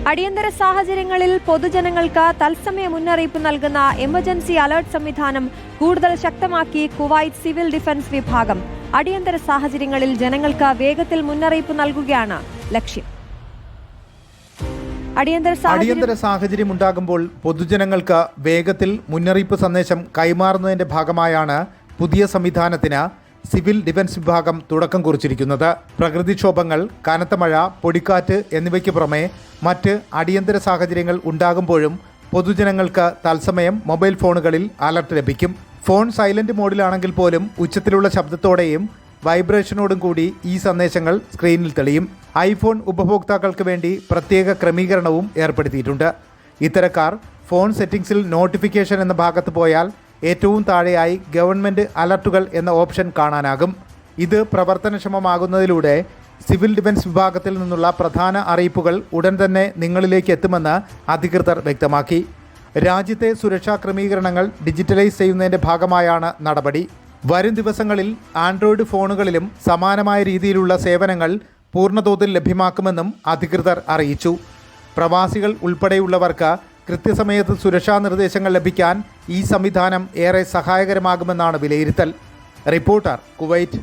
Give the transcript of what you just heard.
അടിയന്തര സാഹചര്യങ്ങളിൽ പൊതുജനങ്ങൾക്ക് തത്സമയ മുന്നറിയിപ്പ് നൽകുന്ന എമർജൻസി അലർട്ട് സംവിധാനം കൂടുതൽ ശക്തമാക്കി കുവൈറ്റ് സിവിൽ ഡിഫൻസ് വിഭാഗം. അടിയന്തര സാഹചര്യങ്ങളിൽ ജനങ്ങൾക്ക് വേഗത്തിൽ മുന്നറിയിപ്പ് നൽകുകയാണ് ലക്ഷ്യം. അടിയന്തര സാഹചര്യം ഉണ്ടാകുമ്പോൾ പൊതുജനങ്ങൾക്ക് വേഗത്തിൽ മുന്നറിയിപ്പ് സന്ദേശം കൈമാറുന്നതിന്റെ ഭാഗമായാണ് പുതിയ സംവിധാനത്തിന് സിവിൽ ഡിഫൻസ് വിഭാഗം തുടക്കം കുറിച്ചിരിക്കുന്നത്. പ്രകൃതിക്ഷോഭങ്ങൾ, കനത്ത മഴ, പൊടിക്കാറ്റ് എന്നിവയ്ക്ക് പുറമെ മറ്റ് അടിയന്തര സാഹചര്യങ്ങൾ ഉണ്ടാകുമ്പോഴും പൊതുജനങ്ങൾക്ക് തത്സമയം മൊബൈൽ ഫോണുകളിൽ അലർട്ട് ലഭിക്കും. ഫോൺ സൈലന്റ് മോഡിലാണെങ്കിൽ പോലും ഉച്ചത്തിലുള്ള ശബ്ദത്തോടെയും വൈബ്രേഷനോടും കൂടി ഈ സന്ദേശങ്ങൾ സ്ക്രീനിൽ തെളിയും. ഐഫോൺ ഉപഭോക്താക്കൾക്ക് വേണ്ടി പ്രത്യേക ക്രമീകരണവും ഏർപ്പെടുത്തിയിട്ടുണ്ട്. ഇത്തരക്കാർ ഫോൺ സെറ്റിംഗ്സിൽ നോട്ടിഫിക്കേഷൻ എന്ന ഭാഗത്ത് പോയാൽ ഏറ്റവും താഴെയായി ഗവൺമെൻറ് അലർട്ടുകൾ എന്ന ഓപ്ഷൻ കാണാനാകും. ഇത് പ്രവർത്തനക്ഷമമാകുന്നതിലൂടെ സിവിൽ ഡിഫൻസ് വിഭാഗത്തിൽ നിന്നുള്ള പ്രധാന അറിയിപ്പുകൾ ഉടൻ തന്നെ നിങ്ങളിലേക്ക് എത്തുമെന്ന് അധികൃതർ വ്യക്തമാക്കി. രാജ്യത്തെ സുരക്ഷാ ക്രമീകരണങ്ങൾ ഡിജിറ്റലൈസ് ചെയ്യുന്നതിൻ്റെ ഭാഗമായാണ് നടപടി. വരും ദിവസങ്ങളിൽ ആൻഡ്രോയിഡ് ഫോണുകളിലും സമാനമായ രീതിയിലുള്ള സേവനങ്ങൾ പൂർണ്ണതോതിൽ ലഭ്യമാക്കുമെന്നും അധികൃതർ അറിയിച്ചു. പ്രവാസികൾ ഉൾപ്പെടെയുള്ളവർക്ക് കൃത്യസമയത്ത് സുരക്ഷാ നിർദ്ദേശങ്ങൾ ലഭിക്കാൻ ഈ സംവിധാനം ഏറെ സഹായകരമാകുമെന്നാണ് വിലയിരുത്തൽ. Reporter, Kuwait.